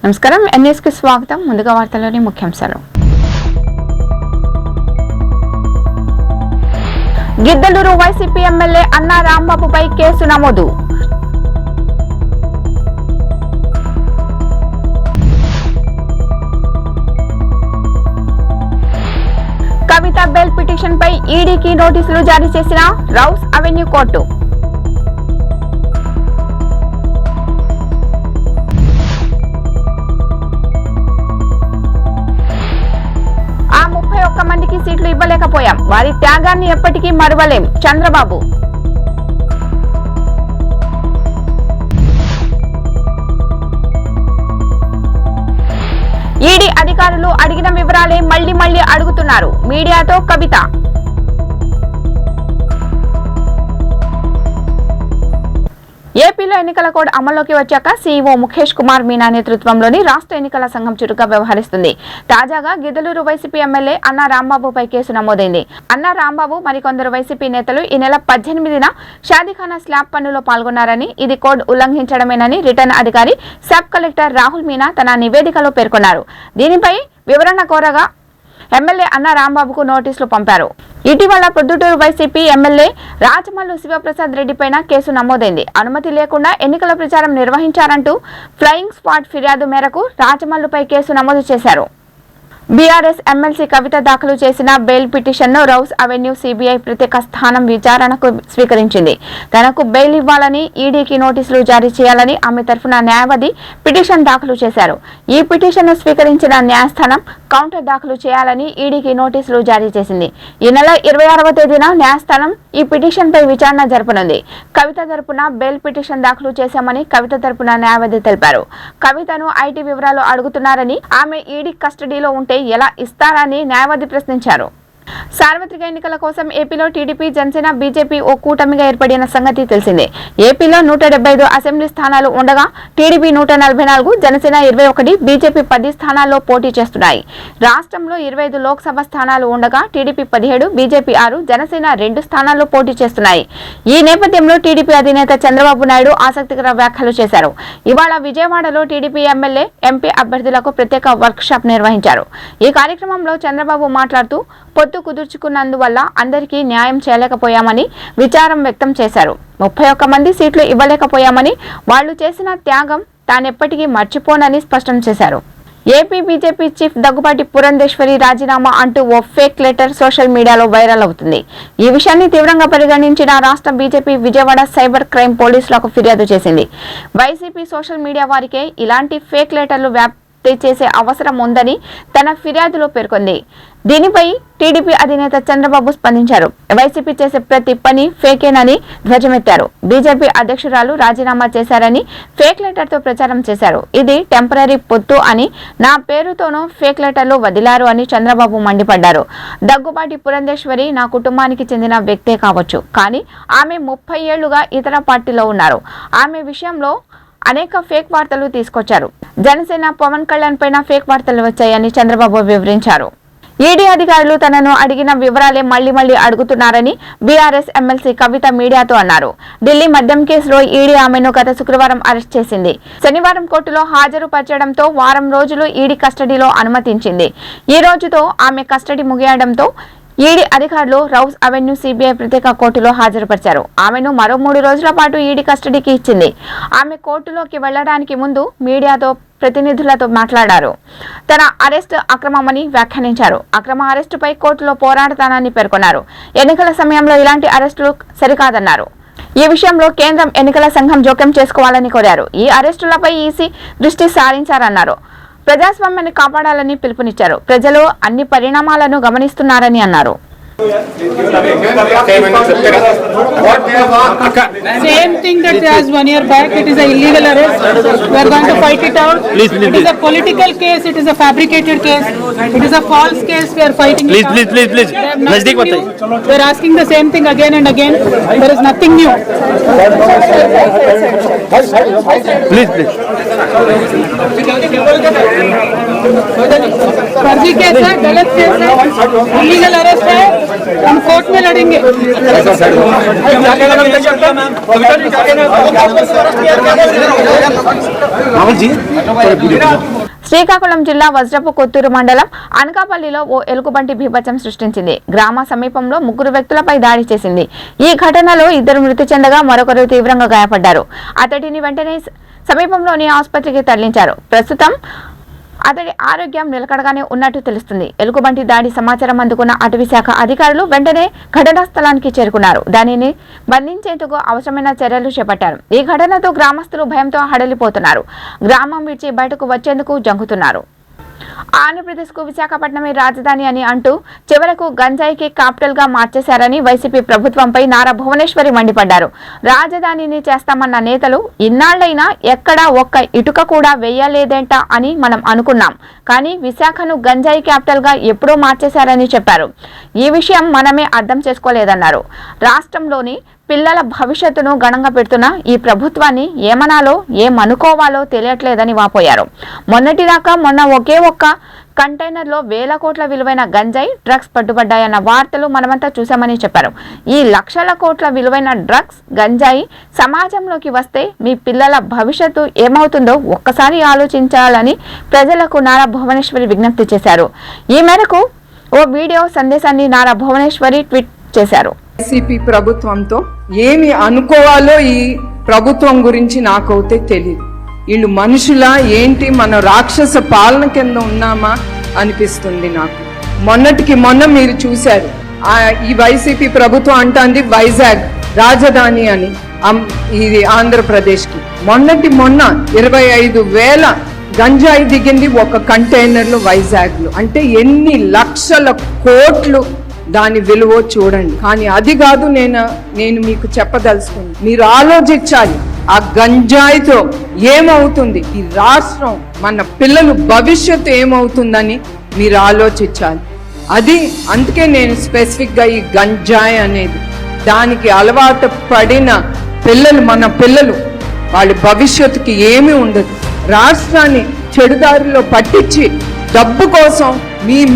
నమస్కారం ఎన్ఎస్ కి స్వాగతం. ముందుగా వార్తల్లోని ముఖ్యాంశాలు. గిద్దలూరు వైసీపీ ఎమ్మెల్యే అన్నా రాంబాబుపై కేసు నమోదు. కవిత బెయిల్ పిటిషన్ పై ఈడీకి నోటీసులు జారీ చేసిన రౌస్ అవెన్యూ కోర్టు. ఆ 31 మందికి సీట్లు ఇవ్వలేకపోయాం, వారి త్యాగాన్ని ఎప్పటికీ మరువలేం చంద్రబాబు. ఈడీ అధికారులు అడిగిన వివరాలే మళ్లీ అడుగుతున్నారు మీడియాతో కవిత. ఏపీలో ఎన్నికల కోడ్ అమల్లోకి వచ్చాక సీఈఓ ముఖేష్ కుమార్ మీనా నేతృత్వంలోని రాష్ట్ర ఎన్నికల సంఘం చురుగ్గా వ్యవహరిస్తుంది. తాజాగా గిద్దలూరు వైసీపీ ఎమ్మెల్యే అన్నా రాంబాబుపై కేసు నమోదైంది. అన్నా రాంబాబు మరికొందరు వైసీపీ నేతలు ఈ నెల 18న షాదీఖానా స్లాబ్ పనులో పాల్గొన్నారని, ఇది కోడ్ ఉల్లంఘించడమేనని రిటర్న్ అధికారి సబ్ కలెక్టర్ రాహుల్ మీనా తన నివేదికలో పేర్కొన్నారు. దీనిపై వివరణ కోరగా ఎమ్మెల్యే అన్నా రాంబాబుకు నోటీసులు పంపారు. ఇటీవల ప్రొద్దుటూరు వైసీపీ ఎమ్మెల్యే రాజమల్లు శివప్రసాద్ రెడ్డిపైన కేసు నమోదైంది. అనుమతి లేకుండా ఎన్నికల ప్రచారం నిర్వహించారంటూ ఫ్లయింగ్ స్క్వాడ్ ఫిర్యాదు మేరకు రాజమల్లుపై కేసు నమోదు చేశారు. బీఆర్ఎస్ ఎమ్మెల్సీ కవిత దాఖలు చేసిన బెయిల్ పిటిషన్ను రౌస్ అవెన్యూ సిబిఐ ప్రత్యేక స్థానం విచారణకు స్వీకరించింది. తనకు బెయిల్ ఇవ్వాలని, ఈడీకి నోటీసులు జారీ చేయాలని ఆమె తరఫున న్యాయవాది పిటిషన్ దాఖలు చేశారు. ఈ పిటిషన్ను స్వీకరించిన న్యాయస్థానం కౌంటర్ దాఖలు చేయాలని ఈడీకి నోటీసులు జారీ చేసింది. ఈ నెల 26వ తేదీన న్యాయస్థానం ఈ పిటిషన్పై విచారణ జరపనుంది. కవిత తరపున బెయిల్ పిటిషన్ దాఖలు చేశామని కవిత తరపున న్యాయవాది తెలిపారు. కవితను ఐటీ వివరాలు అడుగుతున్నారని, ఆమె ఈడీ కస్టడీలో ఉంటే ఎలా ఇస్తారని న్యాయవాది ప్రశ్నించారు. సార్వత్రిక ఎన్నికల కోసం ఏపీలో టీడీపీ, జనసేన, బీజేపీ ఓ కూటమిగా ఏర్పడిన సంగతి తెలిసిందే. ఏపీలో 175 అసెంబ్లీ స్థానాలు ఉండగా టీడీపీ 144, జనసేన 21, బీజేపీ 10 స్థానాల్లో పోటీ చేస్తున్నాయి. రాష్ట్రంలో 25 లోక్సభ స్థానాలు ఉండగా టీడీపీ 17, బీజేపీ 6, జనసేన 2 స్థానాల్లో పోటీ చేస్తున్నాయి. ఈ నేపథ్యంలో టీడీపీ అధినేత చంద్రబాబు నాయుడు ఆసక్తికర వ్యాఖ్యలు చేశారు. ఇవాళ విజయవాడలో టీడీపీ ఎమ్మెల్యే, ఎంపీ అభ్యర్థులకు ప్రత్యేక వర్క్ షాప్ నిర్వహించారు. ఈ కార్యక్రమంలో చంద్రబాబు మాట్లాడుతూ పొత్తు కుదుర్చుకున్నందువల్ల అందరికీ న్యాయం చేయలేకపోయామని విచారం వ్యక్తం చేశారు. 31 మంది సీట్లు ఇవ్వలేకపోయామని, వాళ్లు చేసిన త్యాగం తానెప్పటికీ మర్చిపోనని స్పష్టం చేశారు. AP BJP chief Daggubati Purandeswari రాజీనామా అంటూ ఓ ఫేక్ లెటర్ సోషల్ మీడియాలో వైరల్ అవుతుంది. ఈ విషయాన్ని తీవ్రంగా పరిగణించిన రాష్ట్ర బీజేపీ విజయవాడ సైబర్ క్రైమ్ పోలీసులకు ఫిర్యాదు చేసింది. వైసీపీ సోషల్ మీడియా వారికే ఇలాంటి ఫేక్ లెటర్లు చేసే అవసరం ఉందని తన ఫిర్యాదులో పేర్కొంది. దీనిపై టీడీపీ అధినేత చంద్రబాబు స్పందించారు. వైసీపీ చేసే ప్రతి పని ఫేకేనని ధ్వజమెత్తారు. బీజేపీ అధ్యక్షురాలు రాజీనామా చేశారని ఫేక్ లెటర్తో ప్రచారం చేశారు. ఇది టెంపరరీ పొత్తు అని, నా పేరుతోనూ ఫేక్ లెటర్లు వదిలారు అని చంద్రబాబు మండిపడ్డారు. దగ్గుబాటి పురంధేశ్వరి నా కుటుంబానికి చెందిన వ్యక్తే కావచ్చు, కానీ ఆమె 30 ఏళ్లుగా ఇతర పార్టీలో ఉన్నారు. ఆమె విషయంలో అనేక ఫేక్ వార్తలు తీసుకొచ్చారు. జనసేన పవన్ కళ్యాణ్ పైన ఫేక్ వార్తలు వచ్చాయని చంద్రబాబు వివరించారు. ఈడీ అధికారులు తనను అడిగిన వివరాలే మళ్లీ అడుగుతున్నారని బీఆర్ఎస్ ఎమ్మెల్సీ కవిత మీడియాతో అన్నారు. ఢిల్లీ మద్యం కేసులో ఈడీ ఆమెను గత శుక్రవారం అరెస్ట్ చేసింది. శనివారం కోర్టులో హాజరుపరచడంతో వారం రోజులు ఈడీ కస్టడీలో అనుమతించింది. ఈ రోజుతో ఆమె కస్టడీ ముగియడంతో ఈడీ అధికారులు రౌస్ అవెన్యూ సిబిఐ ప్రత్యేక కోర్టులో హాజరుపరిచారు. ఆమెను మరో 3 రోజుల పాటు ఈడీ కస్టడీకి ఇచ్చింది. ఆమె కోర్టులోకి వెళ్లడానికి ముందు మీడియాతో ప్రతినిధులతో మాట్లాడారు. తన అరెస్ట్ అక్రమమని వ్యాఖ్యానించారు. అక్రమ అరెస్టుపై కోర్టులో పోరాడతానని పేర్కొన్నారు. ఎన్నికల సమయంలో ఇలాంటి అరెస్టులు సరికాదన్నారు. ఈ విషయంలో కేంద్రం ఎన్నికల సంఘం జోక్యం చేసుకోవాలని కోరారు. ఈ అరెస్టులపై ఈసీ దృష్టి సారించారన్నారు. ప్రజాస్వామ్యాన్ని కాపాడాలని పిలుపునిచ్చారు. ప్రజలు అన్ని పరిణామాలను గమనిస్తున్నారని అన్నారు. Same thing that as 1 year back, it is a illegal arrest. We are going to fight it out. It is a political case. It is a fabricated case. It is a false case. We are fighting it out. Please. We are asking the same thing again and again. There is nothing new. Please. फर्जी case है, गलत case है, illegal arrest है. हम court में लड़ेंगे। శ్రీకాకుళం జిల్లా వజ్రపు కొత్తూరు మండలం అనకాపల్లిలో ఓ ఎలుగుబంటి బీభత్సం సృష్టించింది. గ్రామ సమీపంలో 3 వ్యక్తులపై దాడి చేసింది. ఈ ఘటనలో 2 మృతి చెందగా మరొకరు తీవ్రంగా గాయపడ్డారు. అతడిని వెంటనే సమీపంలోని ఆసుపత్రికి తరలించారు. ప్రస్తుతం అతడి ఆరోగ్యం నిలకడగానే ఉన్నట్టు తెలుస్తుంది. ఎలుగుబంటి దాడి సమాచారం అందుకున్న అటవీ శాఖ అధికారులు వెంటనే ఘటనా స్థలానికి చేరుకున్నారు. దానిని బంధించేందుకు అవసరమైన చర్యలు చేపట్టారు. ఈ ఘటనతో గ్రామస్తులు భయంతో హడలిపోతున్నారు. గ్రామం విడిచి బయటకు వచ్చేందుకు జంకుతున్నారు. ఆంధ్రప్రదేశ్కు విశాఖపట్నమే రాజధాని అని అంటూ చివరకు గంజాయికి క్యాపిటల్ గా మార్చేశారని వైసీపీ ప్రభుత్వంపై నారా భువనేశ్వరి మండిపడ్డారు. రాజధానిని చేస్తామన్న నేతలు ఇన్నాళ్లైనా ఎక్కడా ఒక్క ఇటుక కూడా వేయలేదేంట అని మనం అనుకున్నాం. కానీ విశాఖను గంజాయి క్యాపిటల్ గా ఎప్పుడో మార్చేశారని చెప్పారు. ఈ విషయం మనమే అర్థం చేసుకోలేదన్నారు. రాష్ట్రంలోని పిల్లల భవిష్యత్తును గణంగా పెడుతున్న ఈ ప్రభుత్వాన్ని ఏమనాలో ఏమనుకోవాలో తెలియట్లేదని వాపోయారు. మొన్నటిదాకా మొన్న ఒకే ఒక్క కంటైనర్లో 1000 కోట్ల విలువైన గంజాయి డ్రగ్స్ పట్టుబడ్డాయన్న వార్తలు మనమంతా చూశామని చెప్పారు. ఈ లక్షల కోట్ల విలువైన డ్రగ్స్ గంజాయి సమాజంలోకి వస్తే మీ పిల్లల భవిష్యత్తు ఏమవుతుందో ఒక్కసారి ఆలోచించాలని ప్రజలకు నారా భువనేశ్వరి విజ్ఞప్తి చేశారు. ఈ మేరకు ఓ వీడియో సందేశాన్ని నారా భువనేశ్వరి ట్వీట్ చేశారు. వైసీపీ ప్రభుత్వంతో ఏమి అనుకోవాలో ఈ ప్రభుత్వం గురించి నాకైతే తెలియదు. వీళ్ళు మనుషులా ఏంటి, మన రాక్షస పాలన కింద ఉన్నామా అనిపిస్తుంది నాకు. మొన్నటికి మొన్న మీరు చూశారు, ఈ వైసీపీ ప్రభుత్వం అంటుంది వైజాగ్ రాజధాని అని, ఇది ఆంధ్రప్రదేశ్కి. మొన్నటి మొన్న 25,000 గంజాయి దిగింది ఒక కంటైనర్లు వైజాగ్లో. అంటే ఎన్ని లక్షల కోట్లు దాని విలువ చూడండి. కానీ అది కాదు నేను మీకు చెప్పదలుచుకుంది. మీరు ఆలోచించాలి, ఆ గంజాయితో ఏమవుతుంది ఈ రాష్ట్రం, మన పిల్లలు భవిష్యత్తు ఏమవుతుందని మీరు ఆలోచించాలి. అందుకే నేను స్పెసిఫిక్ గా ఈ గంజాయి అనేది దానికి అలవాటు పడిన పిల్లలు, మన పిల్లలు వాళ్ళ భవిష్యత్తుకి ఏమీ ఉండదు. రాష్ట్రాన్ని చెడుదారిలో పట్టించి డబ్బు కోసం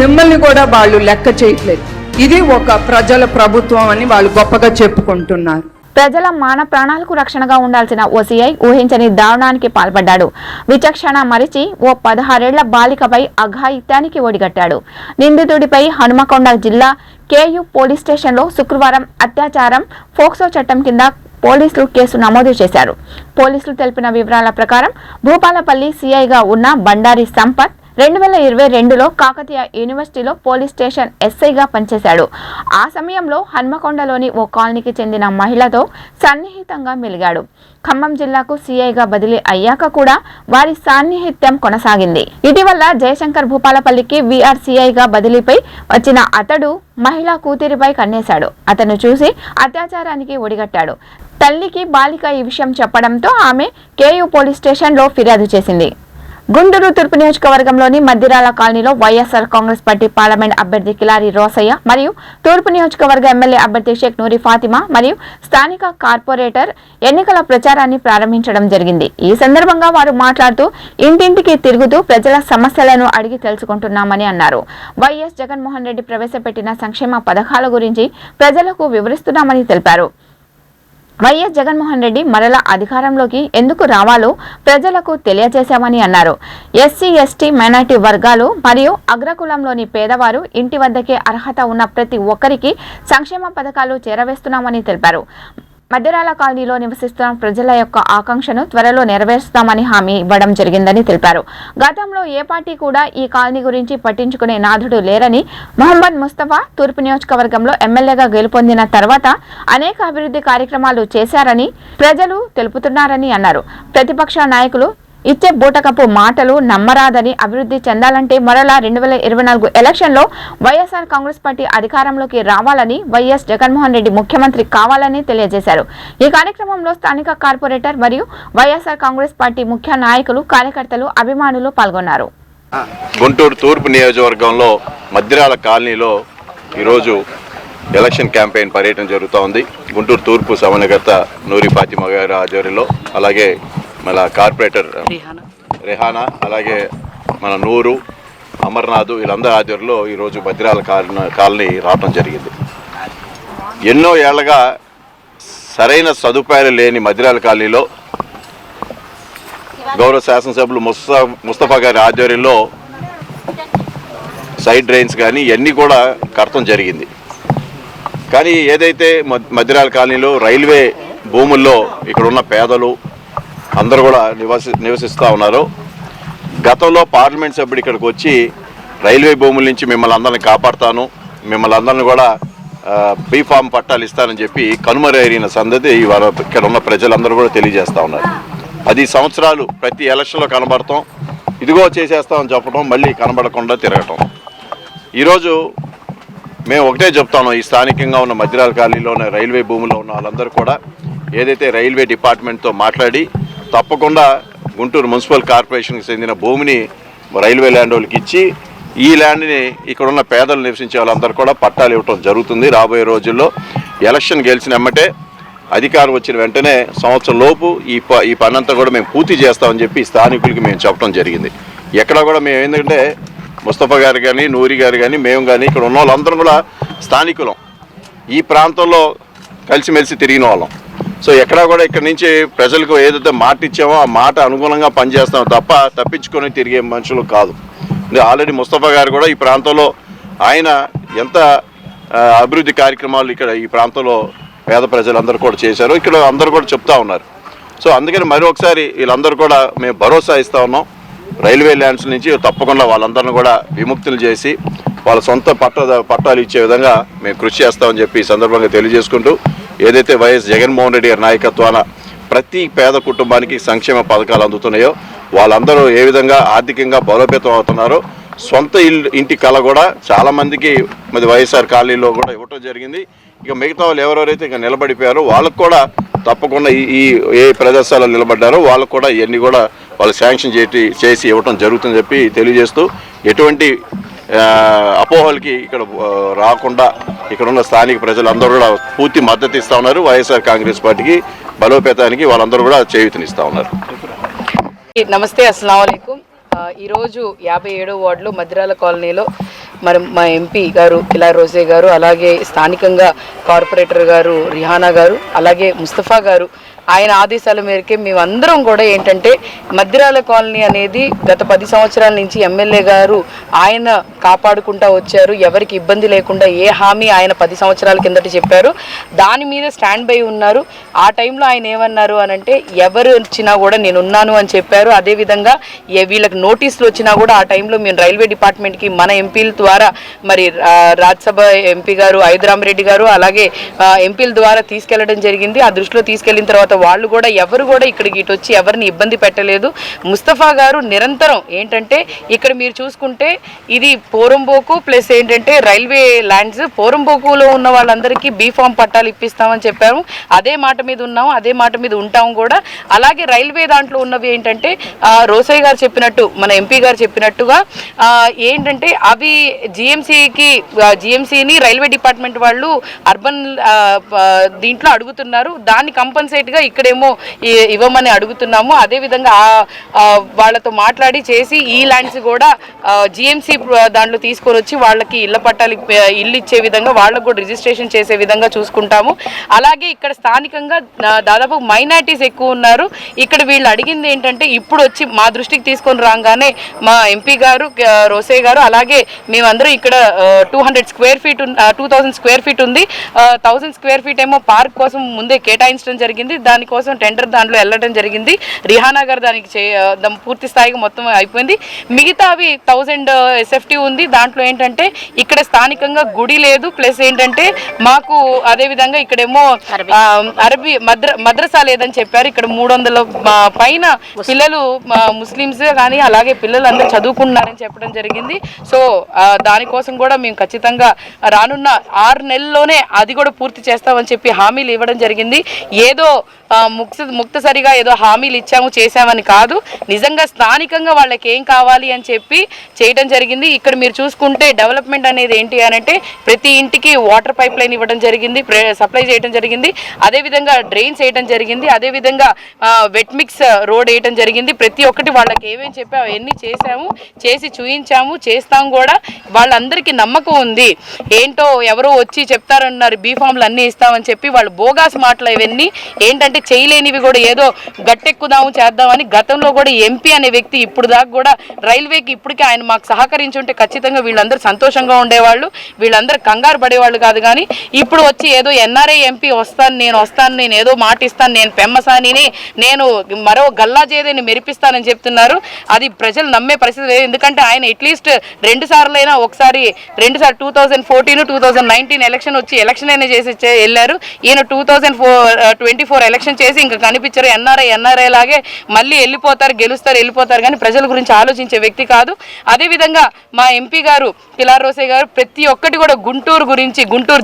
మిమ్మల్ని కూడా వాళ్ళు లెక్క చేయట్లేదు. ఇది ఒక ప్రజల ప్రభుత్వం అని వాళ్ళు గొప్పగా చెప్పుకుంటున్నారు. ప్రజల మాన ప్రాణాలకు రక్షణగా ఉండాల్సిన ఓసీఐ ఊహించని దారుణానికి పాల్పడ్డాడు. విచక్షణ మరిచి ఓ 16 ఏళ్ల బాలికపై అఘాయిత్యానికి ఒడిగట్టాడు. నిందితుడిపై హనుమకొండ జిల్లా కేయూ పోలీస్ స్టేషన్లో శుక్రవారం అత్యాచారం పోక్సో చట్టం కింద పోలీసులు కేసు నమోదు చేశారు. పోలీసులు తెలిపిన వివరాల ప్రకారం భూపాలపల్లి సీఐగా ఉన్న బండారి సంపత్ 2022లో కాకతీయ యూనివర్సిటీలో పోలీస్ స్టేషన్ ఎస్ఐగా పనిచేశాడు. ఆ సమయంలో హన్మకొండలోని ఓ కాలనీకి చెందిన మహిళతో సన్నిహితంగా మెలిగాడు. ఖమ్మం జిల్లాకు సీఐగా బదిలీ అయ్యాక కూడా వారి సాన్నిహిత్యం కొనసాగింది. ఇటీవల జయశంకర్ భూపాలపల్లికి వీఆర్సీఐగా బదిలీపై వచ్చిన అతడు మహిళా కూతురిపై కన్నేశాడు. అతను చూసి అత్యాచారానికి ఒడిగట్టాడు. తల్లికి బాలిక ఈ విషయం చెప్పడంతో ఆమె కేయూ పోలీస్ స్టేషన్లో ఫిర్యాదు చేసింది. గుంటూరు తూర్పు నియోజకవర్గంలోని మద్దిరాల కాలనీలో వైఎస్ఆర్ కాంగ్రెస్ పార్టీ పార్లమెంట్ అభ్యర్థి కిలారి రోసయ్య మరియు తూర్పు నియోజకవర్గ ఎమ్మెల్యే అభ్యర్థి షేక్ నూరి ఫాతిమా మరియు స్థానిక కార్పొరేటర్ ఎన్నికల ప్రచారాన్ని ప్రారంభించడం జరిగింది. ఈ సందర్భంగా వారు మాట్లాడుతూ ఇంటింటికి తిరుగుతూ ప్రజల సమస్యలను అడిగి తెలుసుకుంటున్నామని అన్నారు. వైఎస్ జగన్మోహన్ రెడ్డి ప్రవేశపెట్టిన సంక్షేమ పథకాల గురించి ప్రజలకు వివరిస్తున్నామని తెలిపారు. వైఎస్ జగన్మోహన్ రెడ్డి మరలా అధికారంలోకి ఎందుకు రావాలో ప్రజలకు తెలియజేశామని అన్నారు. ఎస్సీ, ఎస్టీ, మైనార్టీ వర్గాలు మరియు అగ్రకులంలోని పేదవారు ఇంటి వద్దకే అర్హత ఉన్న ప్రతి ఒక్కరికి సంక్షేమ పథకాలు చేరవేస్తున్నామని తెలిపారు. మద్దిరాల కాలనీలో నివసిస్తున్న ప్రజల యొక్క ఆకాంక్షను త్వరలో నెరవేరుస్తామని హామీ ఇవ్వడం జరిగిందని తెలిపారు. గతంలో ఏ పార్టీ కూడా ఈ కాలనీ గురించి పట్టించుకునే నాథుడు లేరని, మహమ్మద్ ముస్తఫా తూర్పు నియోజకవర్గంలో ఎమ్మెల్యేగా గెలుపొందిన తర్వాత అనేక అభివృద్ధి కార్యక్రమాలు చేశారని ప్రజలు తెలుపుతున్నారని అన్నారు. ప్రతిపక్ష నాయకులు ఇచ్చే బూటకపు మాటలు నమ్మరాదని, అభివృద్ధి చెందాలంటే మరలా 2024 ఎలక్షన్లో వైఎస్ఆర్ కాంగ్రెస్ పార్టీ అధికారంలోకి రావాలని, వైఎస్ జగన్మోహన్ రెడ్డి ముఖ్యమంత్రి కావాలని తెలియజేశారు. ఈ కార్యక్రమంలో స్థానిక కార్పొరేటర్ మరియు వైఎస్ఆర్ కాంగ్రెస్ పార్టీ ముఖ్య నాయకులు, కార్యకర్తలు, అభిమానులు పాల్గొన్నారు. గుంటూరు తూర్పు నియోజకవర్గంలో మద్దిరాల కాలనీలో ఈరోజు ఎలక్షన్ క్యాంపెయిన్ పర్యటన జరుగుతూ ఉంది. గుంటూరు తూర్పు సమన్వయకర్త నూరి ఫాతిమా గారి ఆధ్వర్యంలో, అలాగే మన కార్పొరేటర్ రెహానా, అలాగే మన నూరు, అమర్నాథ్, వీళ్ళందరి ఆధ్వర్యంలో ఈరోజు మద్దిరాల కాలనీ రావడం జరిగింది. ఎన్నో ఏళ్లగా సరైన సదుపాయాలు లేని మధిరాల కాలనీలో గౌరవ శాసనసభ్యులు ముస్తఫా గారి ఆధ్వర్యంలో సైడ్ డ్రైన్స్ కానీ ఇవన్నీ కూడా కడతం జరిగింది. కానీ ఏదైతే మధిరాల కాలనీలో రైల్వే భూముల్లో ఇక్కడ ఉన్న పేదలు అందరూ కూడా నివసిస్తూ ఉన్నారో, గతంలో పార్లమెంట్ సభ్యుడు ఇక్కడికి వచ్చి రైల్వే భూముల నుంచి మిమ్మల్ని అందరిని కాపాడుతాను, మిమ్మల్ని అందరిని కూడా బీఫామ్ పట్టాలు ఇస్తానని చెప్పి కనుమరైన సంగతి ఇక్కడ ఉన్న ప్రజలందరూ కూడా తెలియజేస్తూ ఉన్నారు. 10 సంవత్సరాలు ప్రతి ఎలక్షన్లో కనబడతాం, ఇదిగో చేసేస్తామని చెప్పడం, మళ్ళీ కనబడకుండా తిరగటం. ఈరోజు మేము ఒకటే చెప్తాను, ఈ స్థానికంగా ఉన్న మధిరాల కాలనీలో ఉన్న రైల్వే భూముల్లో ఉన్న వాళ్ళందరూ కూడా ఏదైతే రైల్వే డిపార్ట్మెంట్తో మాట్లాడి తప్పకుండా గుంటూరు మున్సిపల్ కార్పొరేషన్కి చెందిన భూమిని రైల్వే ల్యాండ్ వాళ్ళకి ఇచ్చి ఈ ల్యాండ్ని ఇక్కడ ఉన్న పేదలు నివసించే వాళ్ళందరూ కూడా పట్టాలు ఇవ్వటం జరుగుతుంది. రాబోయే రోజుల్లో ఎలక్షన్ గెలిచిన వెంబటే అధికారం వచ్చిన వెంటనే సంవత్సరం లోపు ఈ పని అంతా కూడా మేము పూర్తి చేస్తామని చెప్పి స్థానికులకి మేము చెప్పడం జరిగింది. ఎక్కడ కూడా మేము ఏంటంటే ముస్తఫా గారు కానీ, నూరి గారు కానీ, మేము కానీ ఇక్కడ ఉన్న వాళ్ళందరం కూడా స్థానికులం, ఈ ప్రాంతంలో కలిసిమెలిసి తిరిగిన వాళ్ళం. సో ఎక్కడా కూడా ఇక్కడ నుంచి ప్రజలకు ఏదైతే మాట ఇచ్చామో ఆ మాట అనుగుణంగా పనిచేస్తాం తప్ప తప్పించుకొని తిరిగే మనుషులు కాదు. ఆల్రెడీ ముస్తఫా గారు కూడా ఈ ప్రాంతంలో ఆయన ఎంత అభివృద్ధి కార్యక్రమాలు ఇక్కడ ఈ ప్రాంతంలో పేద ప్రజలందరూ కూడా చేశారు, ఇక్కడ అందరూ కూడా చెప్తా ఉన్నారు. సో అందుకని మరొకసారి వీళ్ళందరూ కూడా మేము భరోసా ఇస్తూ ఉన్నాం, రైల్వే ల్యాండ్స్ నుంచి తప్పకుండా వాళ్ళందరినీ కూడా విముక్తులు చేసి వాళ్ళ సొంత పట్టాలు ఇచ్చే విధంగా మేము కృషి చేస్తామని చెప్పి ఈ సందర్భంగా తెలియజేసుకుంటూ, ఏదైతే వైఎస్ జగన్మోహన్ రెడ్డి గారి నాయకత్వాన ప్రతి పేద కుటుంబానికి సంక్షేమ పథకాలు అందుతున్నాయో వాళ్ళందరూ ఏ విధంగా ఆర్థికంగా బలోపేతం అవుతున్నారో, సొంత ఇంటి కళ కూడా చాలామందికి మరి వైఎస్ఆర్ కాలనీలో కూడా ఇవ్వటం జరిగింది. ఇక మిగతా వాళ్ళు ఎవరెవరైతే ఇక నిలబడిపోయారో వాళ్ళకు కూడా తప్పకుండా ఏ ప్రదేశాల్లో నిలబడ్డారో వాళ్ళకు కూడా ఇవన్నీ కూడా వాళ్ళు శాంక్షన్ చేసి ఇవ్వటం జరుగుతుందని చెప్పి తెలియజేస్తూ, ఎటువంటి అపోహలకి ఇక్కడ రాకుండా ఇక్కడ ఉన్న స్థానిక ప్రజలందరూ కూడా పూర్తి మద్దతు ఇస్తూ ఉన్నారు. వైఎస్ఆర్ కాంగ్రెస్ పార్టీకి బలోపేతానికి వాళ్ళందరూ కూడా చేయూతనిస్తూ ఉన్నారు. నమస్తే, అస్సలాం వాలేకుం. ఈరోజు 57వ వార్డులో మధిరాల కాలనీలో మరి మా ఎంపీ గారు కిలా రోసే గారు, అలాగే స్థానికంగా కార్పొరేటర్ గారు రిహానా గారు, అలాగే ముస్తఫా గారు ఆయన ఆదేశాల మేరకే మేమందరం కూడా ఏంటంటే మధిరాల కాలనీ అనేది గత 10 సంవత్సరాల నుంచి ఎమ్మెల్యే గారు ఆయన కాపాడుకుంటూ వచ్చారు. ఎవరికి ఇబ్బంది లేకుండా ఏ హామీ ఆయన 10 సంవత్సరాల కిందట చెప్పారు దాని మీద స్టాండ్ బై ఉన్నారు. ఆ టైంలో ఆయన ఏమన్నారు అనంటే ఎవరు వచ్చినా కూడా నేనున్నాను అని చెప్పారు. అదేవిధంగా వీళ్ళకి నోటీసులు వచ్చినా కూడా ఆ టైంలో మేము రైల్వే డిపార్ట్మెంట్కి మన ఎంపీల ద్వారా మరి రాజ్యసభ ఎంపీ గారు ఐదురామరెడ్డి గారు అలాగే ఎంపీల ద్వారా తీసుకెళ్లడం జరిగింది. ఆ దృష్టిలో తీసుకెళ్లిన తర్వాత వాళ్ళు కూడా ఎవరు కూడా ఇక్కడికి ఇటు వచ్చి ఎవరిని ఇబ్బంది పెట్టలేదు. ముస్తఫా గారు నిరంతరం ఏంటంటే ఇక్కడ మీరు చూసుకుంటే ఇది పోరంబోకు ప్లస్ ఏంటంటే రైల్వే ల్యాండ్స్, పోరంబోకులో ఉన్న వాళ్ళందరికీ బీఫామ్ పట్టాలు ఇప్పిస్తామని చెప్పాము. అదే మాట మీద ఉన్నాము, అదే మాట మీద ఉంటాము కూడా. అలాగే రైల్వే దాంట్లో ఉన్నవి ఏంటంటే రోసయ్య గారు చెప్పినట్టు మన ఎంపీ గారు చెప్పినట్టుగా ఏంటంటే అవి జిఎంసీని రైల్వే డిపార్ట్మెంట్ వాళ్ళు అర్బన్ దీంట్లో అడుగుతున్నారు. దాన్ని కంపన్సేట్గా ఇక్కడేమో ఇవ్వమని అడుగుతున్నాము. అదేవిధంగా వాళ్ళతో మాట్లాడి చేసి ఈ ల్యాండ్స్ కూడా జిఎంసీ దాంట్లో తీసుకొని వచ్చి వాళ్ళకి ఇళ్ల పట్టాలు ఇల్లు ఇచ్చే విధంగా వాళ్ళకు కూడా రిజిస్ట్రేషన్ చేసే విధంగా చూసుకుంటాము. అలాగే ఇక్కడ స్థానికంగా దాదాపు మైనారిటీస్ ఎక్కువ ఉన్నారు. ఇక్కడ వీళ్ళు అడిగింది ఏంటంటే ఇప్పుడు వచ్చి మా దృష్టికి తీసుకొని రాగానే మా ఎంపీ గారు రోసే గారు అలాగే మేమందరం ఇక్కడ 2000 స్క్వేర్ ఫీట్ ఉంది. 1000 స్క్వేర్ ఫీట్ ఏమో పార్క్ కోసం ముందే కేటాయించడం జరిగింది. దానికోసం టెండర్ దాంట్లో వెళ్ళడం జరిగింది. రిహానా గారు దానికి పూర్తి స్థాయిగా మొత్తం అయిపోయింది. మిగతా అవి 1000 SFT ఉంది. దాంట్లో ఏంటంటే ఇక్కడ స్థానికంగా గుడి లేదు, ప్లస్ ఏంటంటే మాకు అదేవిధంగా ఇక్కడేమో అరబీ మద్రసా లేదని చెప్పారు. ఇక్కడ 300 పైన పిల్లలు ముస్లిమ్స్ కానీ అలాగే పిల్లలు అందరూ చదువుకుంటున్నారని చెప్పడం జరిగింది. సో దానికోసం కూడా మేము ఖచ్చితంగా రానున్న 6 నెలల్లోనే అది కూడా పూర్తి చేస్తామని చెప్పి హామీలు ఇవ్వడం జరిగింది. ఏదో ముక్తసరిగా ఏదో హామీలు చేశామని కాదు, నిజంగా స్థానికంగా వాళ్ళకి ఏం కావాలి అని చెప్పి చేయడం జరిగింది. ఇక్కడ మీరు చూసుకుంటే డెవలప్మెంట్ అనేది ఏంటి అని అంటే ప్రతి ఇంటికి వాటర్ పైప్ లైన్ ఇవ్వడం జరిగింది, సప్లై చేయడం జరిగింది, అదేవిధంగా డ్రైన్స్ వేయడం జరిగింది, అదేవిధంగా వెట్ మిక్స్ రోడ్ వేయడం జరిగింది. ప్రతి ఒక్కటి వాళ్ళకి ఏమేమి చెప్పాము అవన్నీ చేసాము, చేసి చూయించాము, చేస్తాం కూడా. వాళ్ళందరికీ నమ్మకం ఉంది. ఏంటో ఎవరో వచ్చి చెప్తారన్నారు బీఫామ్లు అన్నీ ఇస్తామని చెప్పి వాళ్ళు బోగాస్ మాటలు ఇవన్నీ ఏంటంటే చేయలేనివి కూడా ఏదో గట్టెక్కుదాము చేద్దామని. గతంలో కూడా ఎంపీ అనే వ్యక్తి ఇప్పుడు దాకా కూడా రైల్వేకి ఇప్పటికే ఆయన మాకు సహకరించుంటే ఖచ్చితంగా వీళ్ళందరూ సంతోషంగా ఉండేవాళ్ళు, వీళ్ళందరూ కంగారు పడేవాళ్ళు కాదు. కానీ ఇప్పుడు వచ్చి ఏదో ఎన్ఆర్ఐ ఎంపీ వస్తాను, నేను ఏదో మాట ఇస్తాను, నేను పెమ్మసానిని, నేను మరో గల్లాజేదని మెరిపిస్తానని చెప్తున్నారు. అది ప్రజలు నమ్మే పరిస్థితి లేదు. ఎందుకంటే ఆయన అట్లీస్ట్ 2 సార్లైనా, ఒకసారి 2014, 2019 ఎలక్షన్ వచ్చి ఎలక్షన్ అయినా చేసి వెళ్ళారు. ఈయన 2024 ఎలక్షన్ చేసి ఇంకా కనిపించారు. ఎన్ఆర్ఐ లాగే మళ్ళీ వెళ్ళిపోతారు కానీ ప్రజల గురించి ఆలోచించే వ్యక్తి కాదు. అదేవిధంగా మా ఎంపీ గారు కిలార్ రోసే గారు ప్రతి ఒక్కటి కూడా గుంటూరు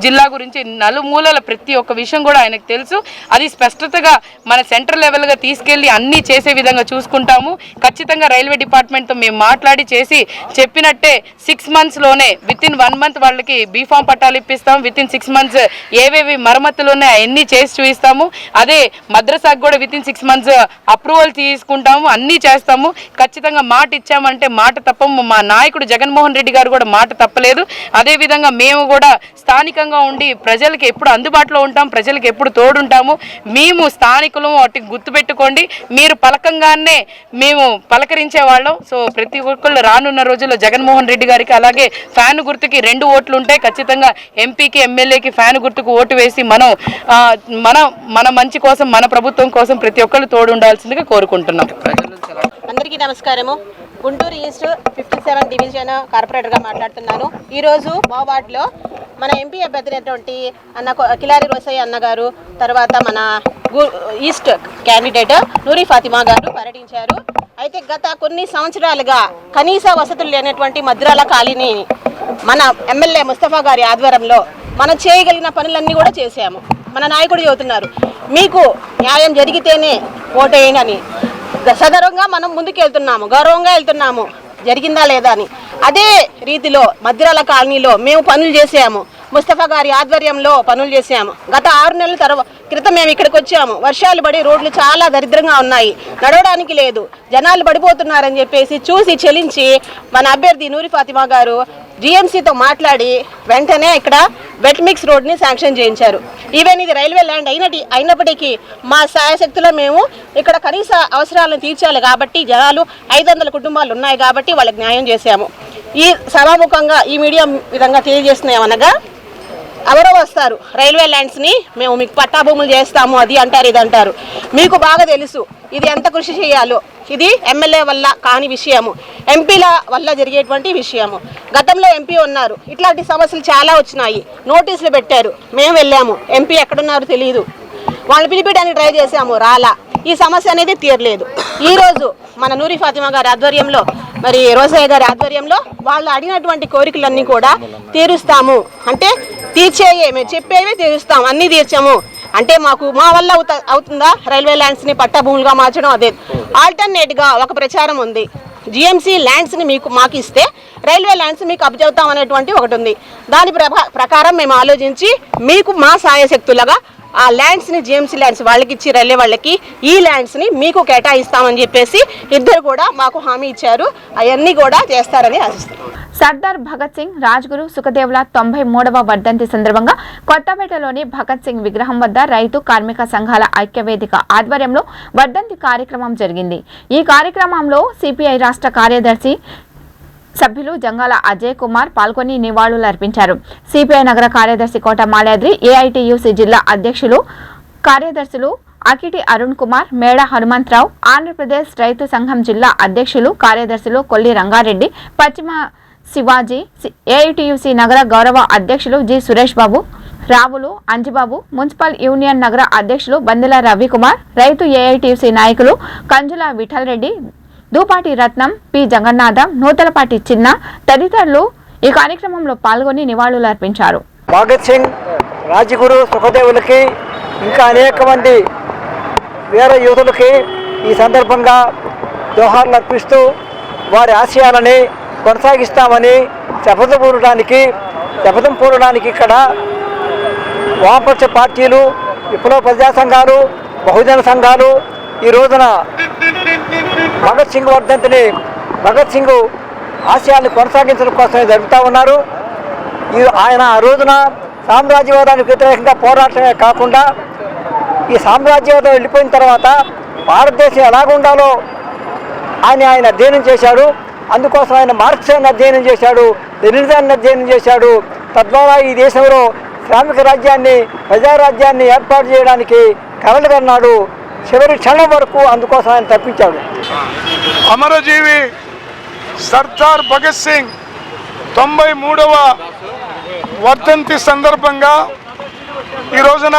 జిల్లా గురించి నలుమూలల ప్రతి ఒక్క విషయం కూడా ఆయనకు తెలుసు. అది స్పష్టతగా మన సెంట్రల్ లెవెల్గా తీసుకెళ్లి అన్నీ చేసే విధంగా చూసుకుంటాము. ఖచ్చితంగా రైల్వే డిపార్ట్మెంట్తో మేము మాట్లాడి చేసి చెప్పినట్టే 6 monthsలోనే వితిన్ 1 month వాళ్ళకి బీఫామ్ పట్టాలు ఇప్పిస్తాం. వితిన్ 6 months ఏవేవి మరమ్మతులు ఉన్నాయి అవన్నీ చేసి చూపిస్తాము. అదే మద్రసాకు కూడా వితిన్ 6 months అప్రూవల్ తీసుకుంటాము, అన్నీ చేస్తాము. ఖచ్చితంగా మాట ఇచ్చామంటే మాట తప్పము. మా నాయకుడు జగన్మోహన్ రెడ్డి గారు కూడా మాట తప్పలేదు. అదేవిధంగా మేము కూడా స్థానికంగా ఉండి ప్రజలకి ఎప్పుడు అందుబాటులో ఉంటాం, ప్రజలకు ఎప్పుడు తోడుంటాము. మేము స్థానికులు వాటికి గుర్తుపెట్టుకోండి. మీరు పలకంగానే మేము పలకరించే వాళ్ళం. సో ప్రతి ఒక్కళ్ళు రానున్న రోజుల్లో జగన్మోహన్ రెడ్డి గారికి అలాగే ఫ్యాన్ గుర్తుకి 2 ఓట్లు ఉంటాయి. ఖచ్చితంగా ఎంపీకి ఎమ్మెల్యేకి ఫ్యాన్ గుర్తుకు ఓటు వేసి మన మంచి కోసం, మన ప్రభుత్వం కోసం ప్రతి ఒక్కళ్ళు తోడు ఉండాల్సిందిగా కోరుకుంటున్నాం. అందరికీ నమస్కారము. గుంటూరు ఈస్ట్ 57 డివిజన్ కార్పొరేటర్గా మాట్లాడుతున్నాను. ఈరోజు మా వార్డులో మన ఎంపీ అభ్యర్థి అయినటువంటి కిలారి రోసయ్య అన్నగారు, తర్వాత మన ఈస్ట్ క్యాండిడేట్ నూరి ఫాతిమా గారు పర్యటించారు. అయితే గత కొన్ని సంవత్సరాలుగా కనీస వసతులు లేనటువంటి మద్రాల కాలనీ మన ఎమ్మెల్యే ముస్తఫా గారి ఆధ్వర్యంలో మనం చేయగలిగిన పనులన్నీ కూడా చేశాము. మన నాయకుడు చెబుతున్నారు మీకు న్యాయం జరిగితేనే ఓటేయండి అని. సదరంగా మనం ముందుకు వెళ్తున్నాము, గౌరవంగా వెళ్తున్నాము. జరిగిందా లేదా అని అదే రీతిలో మద్రాల కాలనీలో మేము పనులు చేసాము. ముస్తఫా గారి ఆధ్వర్యంలో పనులు చేసాము. గత 6 నెలల క్రితం మేము ఇక్కడికి వచ్చాము. వర్షాలు పడి రోడ్లు చాలా దరిద్రంగా ఉన్నాయి, నడవడానికి లేదు, జనాలు పడిపోతున్నారని చెప్పేసి చూసి చెలించి మన అభ్యర్థి నూరి ఫాతిమా గారు జిఎంసీతో మాట్లాడి వెంటనే ఇక్కడ వెట్ మిక్స్ రోడ్ని శాంక్షన్ చేయించారు. ఈవెన్ ఇది రైల్వే ల్యాండ్ అయినప్పటికీ మా సాయశక్తిలో మేము ఇక్కడ కనీస అవసరాలను తీర్చాలి కాబట్టి, జనాలు 500 కుటుంబాలు ఉన్నాయి కాబట్టి వాళ్ళకి న్యాయం చేశాము. ఈ సభాముఖంగా ఈ మీడియా విధంగా తెలియజేస్తున్నామనగా ఎవరో వస్తారు రైల్వే ల్యాండ్స్ని మేము మీకు పట్టాభూములు చేస్తాము అది అంటారు ఇది అంటారు. మీకు బాగా తెలుసు ఇది ఎంత కృషి చేయాలో. ఇది ఎమ్మెల్యే వల్ల కాని విషయము, ఎంపీల వల్ల జరిగేటువంటి విషయము. గతంలో ఎంపీ ఉన్నారు, ఇట్లాంటి సమస్యలు చాలా వచ్చినాయి, నోటీసులు పెట్టారు, మేము వెళ్ళాము. ఎంపీ ఎక్కడున్నారో తెలియదు, వాళ్ళు పిలిపించడానికి ట్రై చేసాము, రాలా. ఈ సమస్య అనేది తీరలేదు. ఈరోజు మన నూరి ఫాతిమా గారి ఆధ్వర్యంలో, మరి రోసయ్య గారి ఆధ్వర్యంలో వాళ్ళు అడిగినటువంటి కోరికలన్నీ కూడా తీరుస్తాము. అంటే తీర్చేయే, మేము చెప్పేవే తీరుస్తాం, అన్నీ తీర్చాము అంటే మా వల్ల అవుతుందా రైల్వే ల్యాండ్స్ని పట్టాభూములుగా మార్చడం? అదే ఆల్టర్నేట్గా ఒక ప్రచారం ఉంది, జిఎంసీ ల్యాండ్స్ని మాకు ఇస్తే రైల్వే ల్యాండ్స్ మీకు అప్పచెబుతాం అనేటువంటి ఒకటి ఉంది. దాని ప్రకారం మేము ఆలోచించి మీకు మా సాయశక్తులుగా ఆ ల్యాండ్స్ని జిఎంసీ ల్యాండ్స్ వాళ్ళకి ఇచ్చి రైల్వే వాళ్ళకి ఈ ల్యాండ్స్ని మీకు కేటాయిస్తామని చెప్పేసి ఇద్దరు కూడా మాకు హామీ ఇచ్చారు. అవన్నీ కూడా చేస్తారని ఆశిస్తున్నాం. సర్దార్ భగత్ సింగ్ రాజ్గురు సుఖదేవ్ల 93వ వర్ధంతి సందర్భంగా కొత్తపేటలోని భగత్ సింగ్ విగ్రహం వద్ద రైతు కార్మిక సంఘాల ఐక్యవేదిక ఆధ్వర్యంలో వర్ధంతి కార్యక్రమం జరిగింది. ఈ కార్యక్రమంలో సిపిఐ రాష్ట్ర కార్యదర్శి సభ్యులు జంగాల అజయ్ కుమార్ పాల్గొని నివాళులర్పించారు. సిపిఐ నగర కార్యదర్శి కోట మాల్యాద్రి, ఏఐటియుసి జిల్లా కార్యదర్శులు అకిటి అరుణ్ కుమార్, మేడ హనుమంతరావు, ఆంధ్రప్రదేశ్ రైతు సంఘం జిల్లా అధ్యక్షులు కార్యదర్శులు కొల్లి రంగారెడ్డి, పశ్చిమ శివాజీ, ఏఐటియుసి నగర గౌరవ అధ్యక్షులు G Suresh Babu, రావులు Anjibabu, municipal union నగర అధ్యక్షులు బందెల రవికుమార్, రైతు ఏఐటియుసి నాయకులు కంజుల విఠల్ రెడ్డి, దూపాటి రత్నం, పి జగన్నాథం, నూతలపాటి చిన్న తదితరులు ఈ కార్యక్రమంలో పాల్గొని నివాళులర్పించారు. భగత్ సింగ్, రాజ్గురు సుఖదేవులకి ఇంకా అనేక మంది వీర యోధులకి ఈ సందర్భంగా జోహార్లు అర్పిస్తూ వారి ఆశయాలని కొనసాగిస్తామని శపథం పూరడానికి ఇక్కడ వామపక్ష పార్టీలు, విప్లవ ప్రజా సంఘాలు, బహుజన సంఘాలు ఈ రోజున భగత్ సింగ్ వర్ధంతిని, భగత్ సింగ్ ఆశయాన్ని కొనసాగించడం కోసమే జరుపుతూ ఉన్నారు. ఆయన ఆ రోజున సామ్రాజ్యవాదానికి వ్యతిరేకంగా పోరాటమే కాకుండా ఈ సామ్రాజ్యవాదం వెళ్ళిపోయిన తర్వాత భారతదేశం ఎలాగుండాలో ఆయన అధ్యయనం చేశాడు. అందుకోసం ఆయన మార్క్సిజాన్ని అధ్యయనం చేశాడు, లెనినిజాన్ని అధ్యయనం చేశాడు. తద్వారా ఈ దేశంలో శ్రామిక రాజ్యాన్ని, ప్రజారాజ్యాన్ని ఏర్పాటు చేయడానికి కలలు కన్నాడు. చివరి క్షణం వరకు అందుకోసం ఆయన తప్పించాడు. అమరజీవి సర్దార్ భగత్ సింగ్ 93వ వర్ధంతి సందర్భంగా ఈ రోజున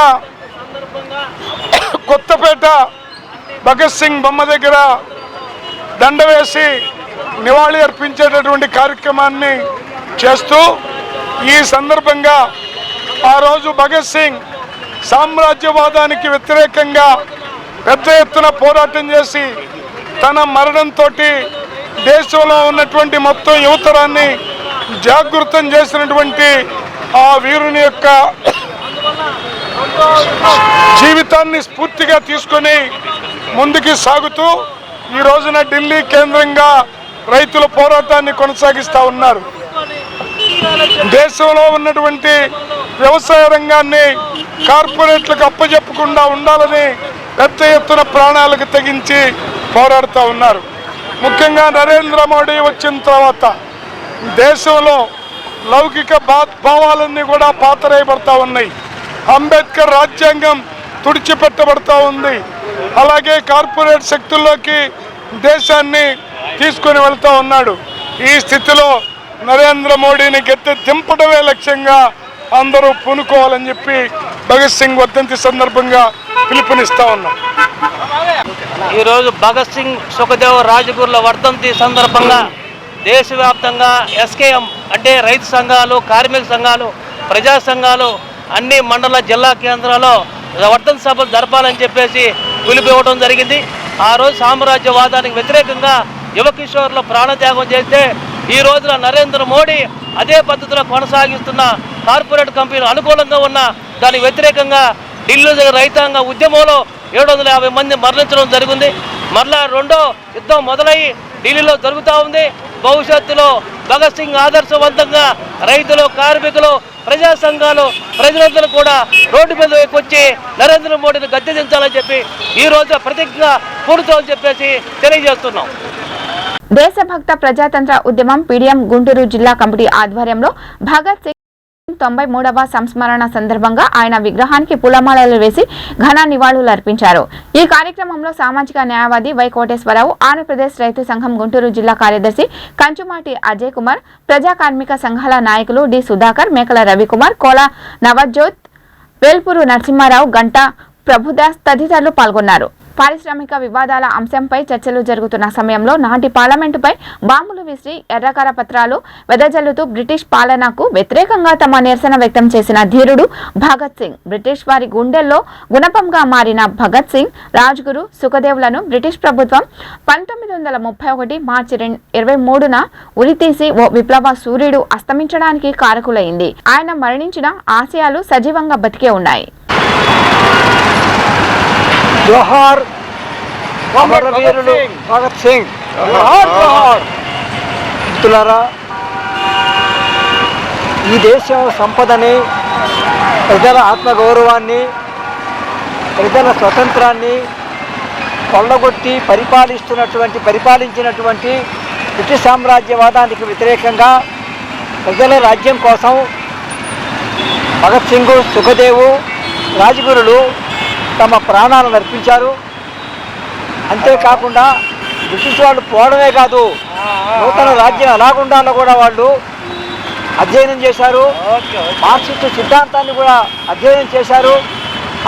కొత్తపేట భగత్ సింగ్ బొమ్మ దగ్గర దండ వేసి నివాళి అర్పించేటటువంటి కార్యక్రమాన్ని చేస్తూ, ఈ సందర్భంగా ఆ రోజు భగత్ సింగ్ సామ్రాజ్యవాదానికి వ్యతిరేకంగా పెద్ద ఎత్తున పోరాటం చేసి తన మరణంతో దేశంలో ఉన్నటువంటి మొత్తం యువతరాన్ని జాగృతం చేసినటువంటి ఆ వీరుని యొక్క జీవితాన్ని స్ఫూర్తిగా తీసుకొని ముందుకు సాగుతూ ఈ రోజున ఢిల్లీ కేంద్రంగా రైతుల పోరాటాన్ని కొనసాగిస్తూ ఉన్నారు. దేశంలో ఉన్నటువంటి వ్యవసాయ రంగాన్ని కార్పొరేట్లకు అప్పజెప్పకుండా ఉండాలని పెద్ద ఎత్తున ప్రాణాలకు తెగించి పోరాడుతూ ఉన్నారు. ముఖ్యంగా నరేంద్ర మోడీ వచ్చిన తర్వాత దేశంలో లౌకిక భావాలన్నీ కూడా పాతరేయబడతా ఉన్నాయి. అంబేద్కర్ రాజ్యాంగం తుడిచిపెట్టబడతా ఉంది. అలాగే కార్పొరేట్ శక్తుల్లోకి దేశాన్ని తీసుకొని వెళ్తూ ఉన్నాడు. ఈ స్థితిలో నరేంద్ర మోడీని గెత్తి దింపడమే లక్ష్యంగా అందరూ పూనుకోవాలని చెప్పి భగత్ సింగ్ వర్ధంతి సందర్భంగా పిలుపునిస్తా ఉన్నాం. ఈరోజు భగత్ సింగ్, సుఖదేవ్, రాజగురుల వర్ధంతి సందర్భంగా దేశవ్యాప్తంగా ఎస్కేఎం అంటే రైతు సంఘాలు, కార్మిక సంఘాలు, ప్రజా సంఘాలు అన్ని మండల జిల్లా కేంద్రాల్లో వర్ధంతి సభలు జరపాలని చెప్పేసి పిలుపివ్వడం జరిగింది. ఆ రోజు సామ్రాజ్యవాదానికి వ్యతిరేకంగా యువకిషోర్లు ప్రాణత్యాగం చేస్తే ఈ రోజున నరేంద్ర మోడీ అదే పద్ధతిలో కొనసాగిస్తున్న కార్పొరేట్ కంపెనీలు అనుకూలంగా ఉన్న దానికి వ్యతిరేకంగా ఢిల్లీ రైతాంగ ఉద్యమంలో 750 మంది మరణించడం జరిగింది. మరలా రెండో యుద్ధం మొదలయ్యి ఢిల్లీలో జరుగుతూ ఉంది. భవిష్యత్తులో భగత్ సింగ్ ఆదర్శవంతంగా రైతులు, కార్మికులు, ప్రజా సంఘాలు, ప్రజలందరూ కూడా రోడ్డు మీద వచ్చి నరేంద్ర మోడీని గద్దె దించాలని చెప్పి ఈ రోజు ప్రతిజ్ఞ పూర్తని చెప్పేసి తెలియజేస్తున్నాం. దేశభక్త ప్రజాతంత్ర ఉద్యమం పీడీఎం గుంటూరు జిల్లా కమిటీ ఆధ్వర్యంలో భగత్ సింగ్ 93వ సంస్మరణ సందర్భంగా ఆయన విగ్రహానికి పూలమాలలు వేసి ఘన నివాళులు అర్పించారు. ఈ కార్యక్రమంలో సామాజిక న్యాయవాది వై కోటేశ్వరరావు, ఆంధ్రప్రదేశ్ రైతు సంఘం గుంటూరు జిల్లా కార్యదర్శి కంచుమాటి అజయ్ కుమార్, ప్రజా కార్మిక సంఘాల నాయకులు డి సుధాకర్, మేకల రవికుమార్, కోల నవజ్యోత్, వేల్పూరు నరసింహారావు, గంటా ప్రభుదాస్ తదితరులు పాల్గొన్నారు. పారిశ్రామిక వివాదాల అంశంపై చర్చలు జరుగుతున్న సమయంలో నాటి పార్లమెంటుపై బాంబులు విసిరి ఎర్రకార పత్రాలు వెదజల్లుతూ బ్రిటిష్ పాలనకు వ్యతిరేకంగా తమ నిరసన వ్యక్తం చేసిన ధీరుడు భగత్ సింగ్. బ్రిటిష్ వారి గుండెల్లో గుణపంగా మారిన భగత్ సింగ్, రాజ్గురు, సుఖదేవ్లను బ్రిటిష్ ప్రభుత్వం 1931 మార్చి 23న ఉరితీసి ఓ విప్లవ సూర్యుడు అస్తమించడానికి కారకులైంది. ఆయన మరణించిన ఆశయాలు సజీవంగా బతికే ఉన్నాయి. జోహార్ అమరవీరులు భగత్ సింగ్. మిత్రులారా, ఈ దేశం సంపదని, ప్రజల ఆత్మగౌరవాన్ని, ప్రజల స్వతంత్రాన్ని కొల్లగొట్టి పరిపాలించినటువంటి బ్రిటిష్ సామ్రాజ్యవాదానికి వ్యతిరేకంగా ప్రజల రాజ్యం కోసం భగత్ సింగ్, సుఖదేవు, రాజగురులు తమ ప్రాణాలను అర్పించారు. అంతేకాకుండా బ్రిటిష్ వాళ్ళు పోవడమే కాదు, నూతన రాజ్యం ఎలాగుండాలో కూడా వాళ్ళు అధ్యయనం చేశారు. మార్క్సిస్ట్ సిద్ధాంతాన్ని కూడా అధ్యయనం చేశారు.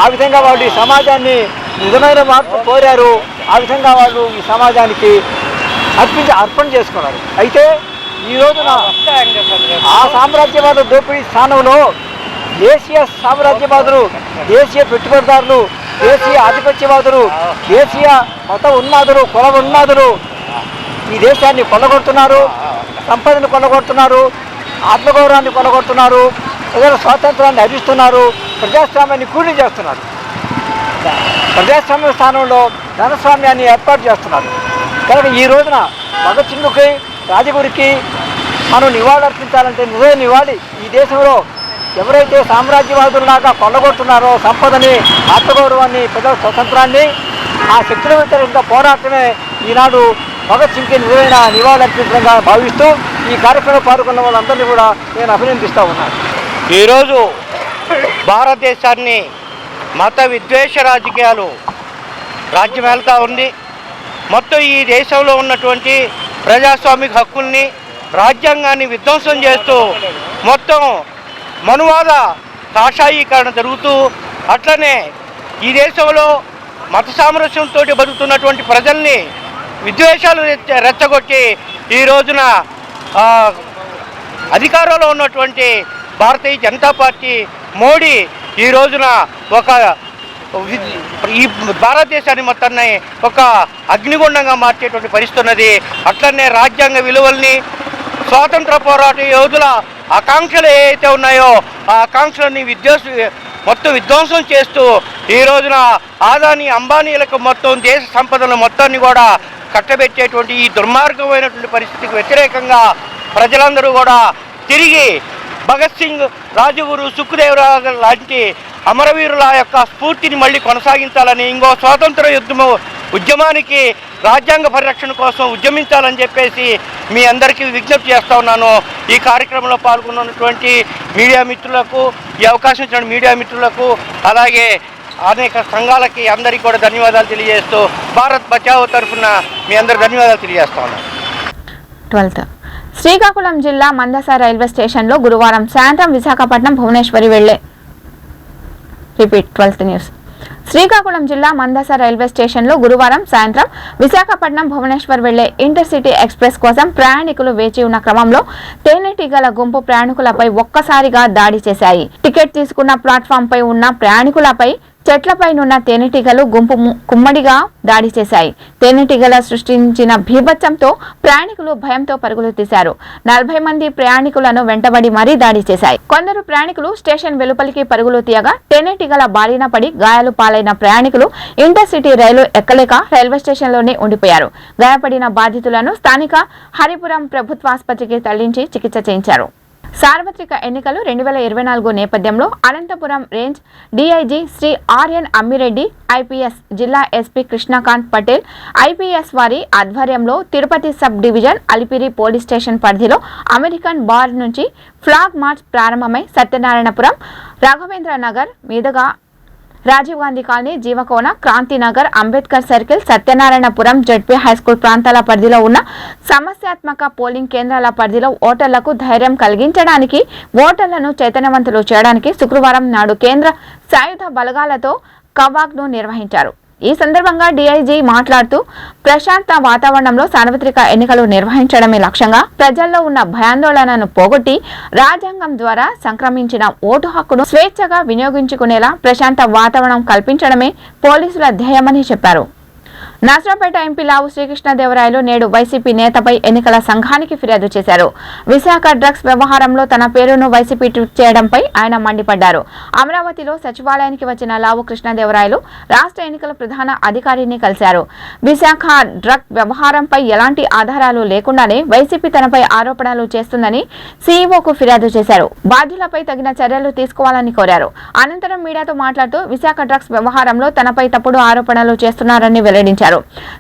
ఆ విధంగా వాళ్ళు ఈ సమాజాన్ని నిజమైన మార్పు కోరారు. ఆ విధంగా వాళ్ళు ఈ సమాజానికి అర్పణ చేసుకున్నారు. అయితే ఈ రోజున ఆ సామ్రాజ్యవాద దోపిడీ స్థానంలో దేశీయ సామ్రాజ్యవాదులు, దేశీయ పెట్టుబడిదారులు, దేశీయ ఆధిపత్యవాదులు, దేశీయ మత ఉన్మాదులు, కుల ఉన్మాదులు ఈ దేశాన్ని కొల్లగొడుతున్నారు, సంపదను కొల్లగొడుతున్నారు. ఆత్మగౌరవాన్ని కొనగొడుతున్నారు, ప్రజల స్వాతంత్రాన్ని హరిస్తున్నారు, ప్రజాస్వామ్యాన్ని కూలీ చేస్తున్నారు. ప్రజాస్వామ్య స్థానంలో ధనస్వామ్యాన్ని ఏర్పాటు చేస్తున్నారు. కనుక ఈ రోజున భగత్ సింగ్కి, రాజగురికి మనం నివాళులర్పించాలంటే నిజమైన నివాళి ఈ దేశంలో ఎవరైతే సామ్రాజ్యవాదుల్లాగా కొల్లగొడుతున్నారో సంపదని, ఆత్మగౌరవాన్ని, ప్రజల స్వతంత్రాన్ని, ఆ శక్తుల వ్యతిరేకంగా పోరాటమే ఈనాడు భగత్ సింగ్కి నిజమైన నివాళులర్పించడంగా భావిస్తూ ఈ కార్యక్రమంలో పాల్గొన్న వాళ్ళందరినీ కూడా నేను అభినందిస్తూ ఉన్నాను. ఈరోజు భారతదేశాన్ని మత విద్వేష రాజకీయాలు రాజ్యమేలుతా ఉంది. మొత్తం ఈ దేశంలో ఉన్నటువంటి ప్రజాస్వామిక హక్కుల్ని, రాజ్యాంగాన్ని విధ్వంసం చేస్తూ మొత్తం మనువాద కాషాయీకరణ జరుగుతూ, అట్లనే ఈ దేశంలో మత సామరస్యంతో బతుకుతున్నటువంటి ప్రజల్ని విద్వేషాలు రెచ్చగొట్టి ఈ రోజున అధికారంలో ఉన్నటువంటి భారతీయ జనతా పార్టీ మోడీ ఈ రోజున ఈ భారతదేశాన్ని మొత్తాన్ని ఒక అగ్నిగుండంగా మార్చేటువంటి పరిస్థితి ఉన్నది. అట్లనే రాజ్యాంగ విలువల్ని, స్వాతంత్ర పోరాట యోధుల ఆకాంక్షలు ఏవైతే ఉన్నాయో ఆ ఆకాంక్షలని మొత్తం విధ్వంసం చేస్తూ ఈ రోజున ఆదాని అంబానీలకు మొత్తం దేశ సంపదను మొత్తాన్ని కూడా కట్టబెట్టేటువంటి ఈ దుర్మార్గమైనటువంటి పరిస్థితికి వ్యతిరేకంగా ప్రజలందరూ కూడా తిరిగి భగత్ సింగ్, రాజగురు, సుఖ్దేవరావు లాంటి అమరవీరుల యొక్క స్ఫూర్తిని మళ్ళీ కొనసాగించాలని, ఇంకో స్వాతంత్ర ఉద్యమానికి, రాజ్యాంగ పరిరక్షణ కోసం ఉద్యమించాలని చెప్పేసి మీ అందరికీ విజ్ఞప్తి చేస్తూ ఉన్నాను. ఈ కార్యక్రమంలో పాల్గొన్నటువంటి మీడియా మిత్రులకు, ఈ అవకాశం ఇచ్చిన మీడియా మిత్రులకు, అలాగే అనేక సంఘాలకి అందరికీ కూడా ధన్యవాదాలు తెలియజేస్తూ భారత్ బచావో తరఫున మీ అందరికి ధన్యవాదాలు తెలియజేస్తా ఉన్నాను. 12th శ్రీకాకుళం జిల్లా మందస రైల్వే స్టేషన్లో గురువారం సాయంత్రం విశాఖపట్నం భువనేశ్వరి వెళ్లే శ్రీకాకుళం జిల్లా మందస రైల్వే స్టేషన్లో గురువారం సాయంత్రం విశాఖపట్నం భువనేశ్వర్ వెళ్లే ఇంటర్సిటీ ఎక్స్ప్రెస్ కోసం ప్రయాణికులు వేచి ఉన్న క్రమంలో తేనెటీగల గుంపు ప్రయాణికులపై ఒక్కసారిగా దాడి చేశాయి. టికెట్ తీసుకున్న ప్లాట్ఫామ్ పై ఉన్న ప్రయాణికులపై చెట్లపైనున్న తేనెటీగలు గుంపు కుమ్మడిగా దాడి చేశాయి. తేనెటీగల సృష్టించిన భీభత్సంతో ప్రయాణికులు భయంతో పరుగులు తీశారు. 40 మంది ప్రయాణికులను వెంటబడి మరీ దాడి చేశాయి. కొందరు ప్రయాణికులు స్టేషన్ వెలుపలికి పరుగులు తీయగా తేనెటీగల బారిన పడి గాయాలు పాలైన ప్రయాణికులు ఇంటర్సిటీ రైలు ఎక్కలేక రైల్వే స్టేషన్లోనే ఉండిపోయారు. గాయపడిన బాధితులను స్థానిక హరిపురం ప్రభుత్వాసుపత్రికి తరలించి చికిత్స చేయించారు. సార్వత్రిక ఎన్నికలు 2024 నేపథ్యంలో Anantapuram range DIG Shri RN Ammireddy, IPS జిల్లా ఎస్పీ కృష్ణకాంత్ పటేల్ ఐపీఎస్ వారి ఆధ్వర్యంలో Tirupati sub division Alipiri police station పరిధిలో అమెరికన్ బార్ నుంచి ఫ్లాగ్ మార్చ్ ప్రారంభమై సత్యనారాయణపురం, రాఘవేంద్ర నగర్ మీదుగా Rajiv Gandhi colony, Jeevakona, Kranthinagar, Ambedkar circle, Satyanarayanapuram, ZP high school ప్రాంతాల పరిధిలో ఉన్న సమస్యాత్మక పోలింగ్ కేంద్రాల పరిధిలో ఓటర్లకు ధైర్యం కలిగించడానికి, ఓటర్లను చైతన్యవంతులు చేయడానికి శుక్రవారం నాడు కేంద్ర సాయుధ బలగాలతో కవాగ్ను నిర్వహించారు. ఈ సందర్భంగా డీఐజీ మాట్లాడుతూ ప్రశాంత వాతావరణంలో సార్వత్రిక ఎన్నికలు నిర్వహించడమే లక్ష్యంగా ప్రజల్లో ఉన్న భయాందోళనను పోగొట్టి రాజ్యాంగం ద్వారా సంక్రమించిన ఓటు హక్కును స్వేచ్ఛగా వినియోగించుకునేలా ప్రశాంత వాతావరణం కల్పించడమే పోలీసుల ధ్యేయమని చెప్పారు. నర్సరావుపేట ఎంపీ లావు శ్రీకృష్ణదేవరాయలు నేడు వైసీపీ నేతపై ఎన్నికల సంఘానికి ఫిర్యాదు చేశారు. విశాఖ డ్రగ్స్ వ్యవహారంలో తన పేరును వైసీపీ ట్వీట్ చేయడంపై ఆయన మండిపడ్డారు. అమరావతిలో సచివాలయానికి వచ్చిన లావు కృష్ణదేవరాయలు రాష్ట్ర ఎన్నికల ప్రధాన అధికారిని కలిశారు. విశాఖ డ్రగ్ వ్యవహారంపై ఎలాంటి ఆధారాలు లేకుండానే వైసీపీ తనపై ఆరోపణలు చేస్తుందని సీఈఓకు ఫిర్యాదు చేశారు. బాధ్యులపై తగిన చర్యలు తీసుకోవాలని కోరారు. అనంతరం మీడియాతో మాట్లాడుతూ విశాఖ డ్రగ్స్ వ్యవహారంలో తనపై తప్పుడు ఆరోపణలు చేస్తున్నారని వెల్లడించారు.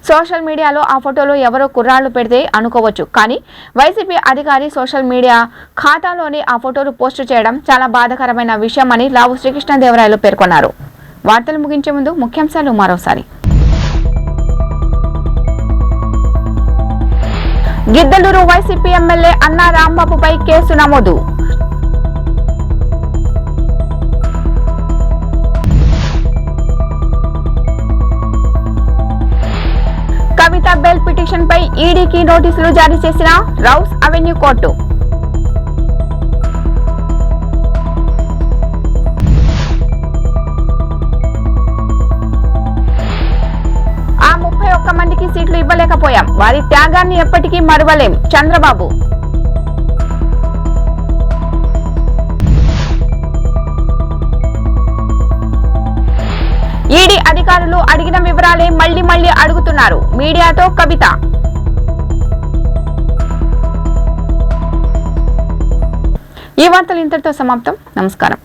సోషల్ మీడియాలో ఆ ఫోటోలు ఎవరో కుర్రాళ్లు పెడితే అనుకోవచ్చు, కానీ వైసీపీ అధికారి సోషల్ మీడియా ఖాతాలోని ఆ ఫోటోలు పోస్టు చేయడం చాలా బాధాకరమైన విషయమని లావు శ్రీకృష్ణదేవరాయలు పేర్కొన్నారు. వార్తలు ముగించే ముందు ముఖ్యాంశాలు మరోసారి. గిద్దలూరు వైసీపీ ఎమ్మెల్యే అన్నా రాంబాబుపై కేసు నమోదు. కవిత బెయిల్ పిటిషన్ పై ఈడీకి నోటీసులు జారీ చేసిన రౌస్ అవెన్యూ కోర్టు. ఆ 31 మందికి సీట్లు ఇవ్వలేకపోయాం, వారి త్యాగాన్ని ఎప్పటికీ మరువలేం చంద్రబాబు. ఈడీ అధికారులు అడిగిన వివరాలే మళ్లీ అడుగుతున్నారు. మీడియాతో కవిత. ఈ వార్తలు ఇంతటితో సమాప్తం. నమస్కారం.